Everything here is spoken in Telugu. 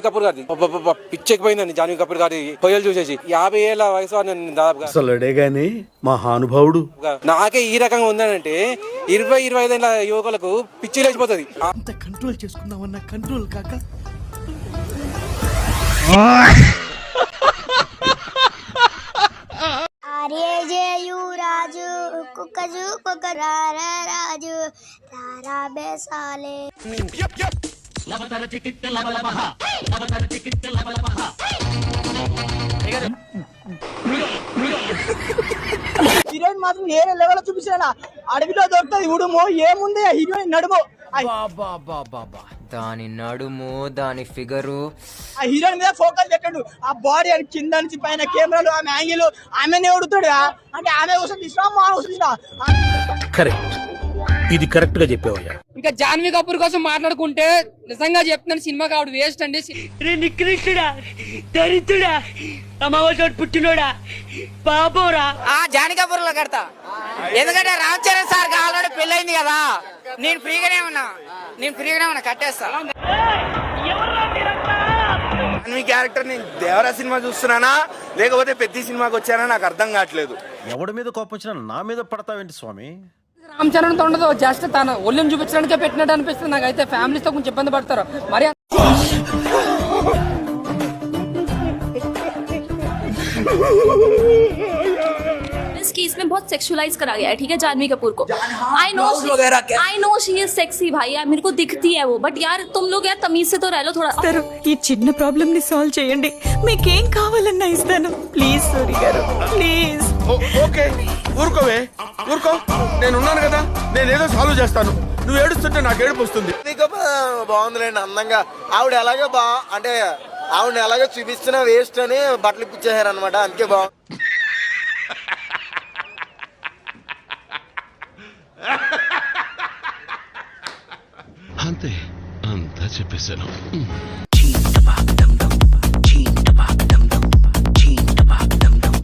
కపూర్ గారి పిచ్చెక్కిపోయిందండి జాన్వీ కపూర్ గారి పొయ్యలు చూసేసి 50 ఏళ్ళ వయసు దాదాపుగా అసలుడే గాని మహానుభావుడు. నాకే ఈ రకంగా ఉందనంటే 20-25 ఏళ్ళ యువకులకు పిచ్చి లేచిపోతుంది. అంత కంట్రోల్ చేసుకుందామన్న కంట్రోల్ కాక రాజు కుక్కజు కుక్క రాజు రారా బేసాలే హీరోయిన్ మాత్రం వేరే లెవెల్ లో చూపించారా? అడవిలో దొరుకుతుంది ఉడుము, ఏముంది హీరోయిన్ నడుము, దాని నడుము, దాని ఫిగరు, ఆ హీరోయిన్ మీద ఫోకస్ పెట్టాడు. ఆ బాడీ అని కింద నుంచి పైన కెమెరాలు, ఆమె యాంగిల్, ఆమెనే ఉడుతాడు. అంటే ఆమె కోసం తీసుకురా కరెక్ట్, ఇది కరెక్ట్ గా చెప్పావయ్యా. ఇంకా జాన్వీ కపూర్ కోసం మాట్లాడుకుంటే నిజంగా చెప్తున్నాను, సినిమాకి ఆవిడ వేస్ట్ అండి. నికృష్టుడా, దరిద్రుడా, అమావాసోడు పుట్టినోడా, పాపోరా. జాన్వీ కపూర్ లో కడతా. ఎందుకంటే రామ్ చరణ్ సార్ ఆల్రెడీ పెళ్ళైంది కదా. నేను ఫ్రీగానే ఉన్నా కట్టేస్తా. జాన్వీ క్యారెక్టర్ నేను దేవరా సినిమా చూస్తున్నానా లేకపోతే పెద్ద సినిమాకి వచ్చానా నాకు అర్థం కావట్లేదు. ఎవడి మీద కోపం వచ్చినా నా మీద పడతావేంటి స్వామి? రామ్ చరణ్ తో ఉండదు, జస్ట్ తన ఒళ్ళని చూపించడానికే పెట్టినట్టు అనిపిస్తుంది నాకైతే. ఫ్యామిలీస్ తో కొంచెం ఇబ్బంది పడతారు మరి. इस केस में बहुत सेक्सुअलाइज करा गया है, ठीक है, जानवी कपूर को. I know she is sexy भाई, यार मेरे को दिखती है वो, बट यार तुम लोग यार तमीज से तो रह लो थोड़ा. ఈ చిన్న ప్రాబ్లం ని సాల్వ్ చేయండి, మీకేం కావాలన్నా ఇస్తాను. ప్లీజ్ సూరి గారు, ప్లీజ్. ఓకే ఊరుకోవే, ఊరుకో, నేను ఉన్నాను కదా, నేను ఏదో సాల్వ్ చేస్తాను. నువ్వు ఏడుస్తుంటే నాకు ఏడుపు వస్తుంది. బాగుందిలేండి అందంగా. ఆవిడ ఎలాగో అంటే ఆవిడ ఎలాగో చూపిస్తున్నా వేస్ట్ అని బట్టలు ఇప్పించేసారు అనమాట, అందుకే బాగుంది. అంతే, అంతా చెప్పేశాను.